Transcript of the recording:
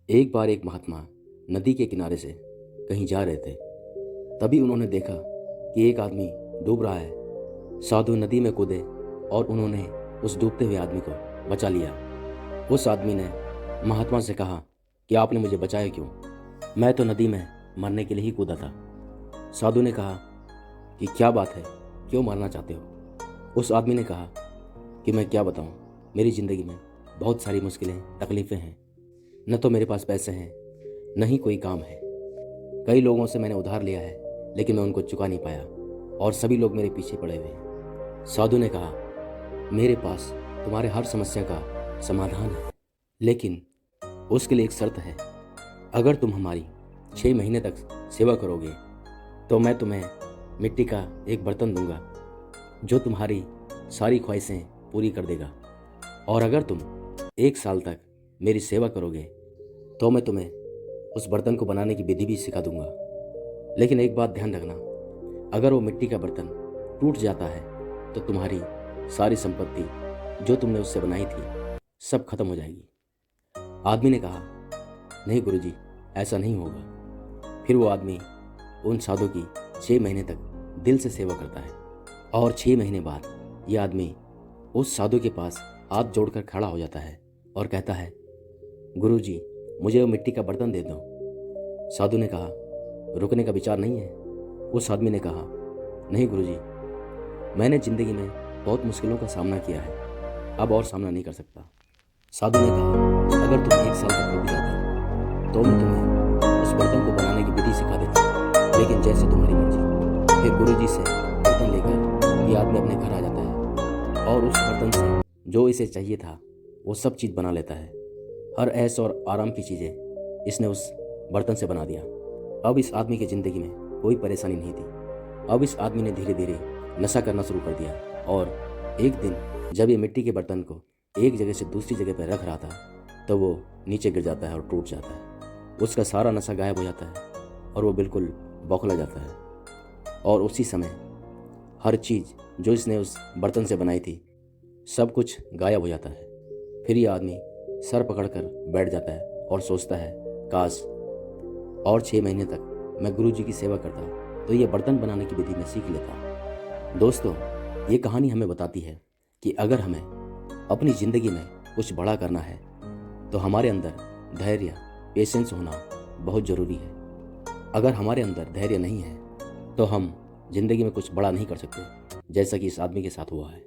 एक बार एक महात्मा नदी के किनारे से कहीं जा रहे थे। तभी उन्होंने देखा कि एक आदमी डूब रहा है। साधु नदी में कूदे और उन्होंने उस डूबते हुए आदमी को बचा लिया। उस आदमी ने महात्मा से कहा कि आपने मुझे बचाया क्यों? मैं तो नदी में मरने के लिए ही कूदा था। साधु ने कहा कि क्या बात है, क्यों मरना चाहते हो? उस आदमी ने कहा कि मैं क्या बताऊं, मेरी ज़िंदगी में बहुत सारी मुश्किलें तकलीफ़ें हैं। न तो मेरे पास पैसे हैं, न ही कोई काम है। कई लोगों से मैंने उधार लिया है, लेकिन मैं उनको चुका नहीं पाया और सभी लोग मेरे पीछे पड़े हुए हैं। साधु ने कहा, मेरे पास तुम्हारे हर समस्या का समाधान है, लेकिन उसके लिए एक शर्त है। अगर तुम हमारी 6 महीने तक सेवा करोगे तो मैं तुम्हें मिट्टी का एक बर्तन दूंगा जो तुम्हारी सारी ख्वाहिशें पूरी कर देगा। और अगर तुम 1 साल तक मेरी सेवा करोगे तो मैं तुम्हें उस बर्तन को बनाने की विधि भी सिखा दूंगा। लेकिन एक बात ध्यान रखना, अगर वो मिट्टी का बर्तन टूट जाता है तो तुम्हारी सारी संपत्ति जो तुमने उससे बनाई थी सब खत्म हो जाएगी। आदमी ने कहा, नहीं गुरुजी, ऐसा नहीं होगा। फिर वो आदमी उन साधु की 6 महीने तक दिल से सेवा करता है और 6 महीने बाद ये आदमी उस साधु के पास हाथ जोड़कर खड़ा हो जाता है और कहता है, गुरुजी, मुझे वो मिट्टी का बर्तन दे दो। साधु ने कहा, रुकने का विचार नहीं है? उस आदमी ने कहा, नहीं गुरुजी, मैंने ज़िंदगी में बहुत मुश्किलों का सामना किया है, अब और सामना नहीं कर सकता। साधु ने कहा, अगर तुम 1 साल तक रुक जाते तो मैं तुम्हें उस बर्तन को बनाने की विधि सिखा देता, लेकिन जैसे तुम्हारी मर्जी। फिर गुरुजी से बर्तन लेकर ये आदमी अपने घर आ जाता है और उस बर्तन से जो इसे चाहिए था वो सब चीज़ बना लेता है। हर ऐश और आराम की चीज़ें इसने उस बर्तन से बना दिया। अब इस आदमी की ज़िंदगी में कोई परेशानी नहीं थी। अब इस आदमी ने धीरे धीरे नशा करना शुरू कर दिया और एक दिन जब ये मिट्टी के बर्तन को एक जगह से दूसरी जगह पर रख रहा था तो वो नीचे गिर जाता है और टूट जाता है। उसका सारा नशा गायब हो जाता है और वो बिल्कुल बौखला जाता है। और उसी समय हर चीज़ जो इसने उस बर्तन से बनाई थी सब कुछ गायब हो जाता है। फिर ये आदमी सर पकड़कर बैठ जाता है और सोचता है, काश और 6 महीने तक मैं गुरुजी की सेवा करता तो ये बर्तन बनाने की विधि में सीख लेता। दोस्तों, ये कहानी हमें बताती है कि अगर हमें अपनी ज़िंदगी में कुछ बड़ा करना है तो हमारे अंदर धैर्य, पेशेंस होना बहुत ज़रूरी है। अगर हमारे अंदर धैर्य नहीं है तो हम ज़िंदगी में कुछ बड़ा नहीं कर सकते, जैसा कि इस आदमी के साथ हुआ है।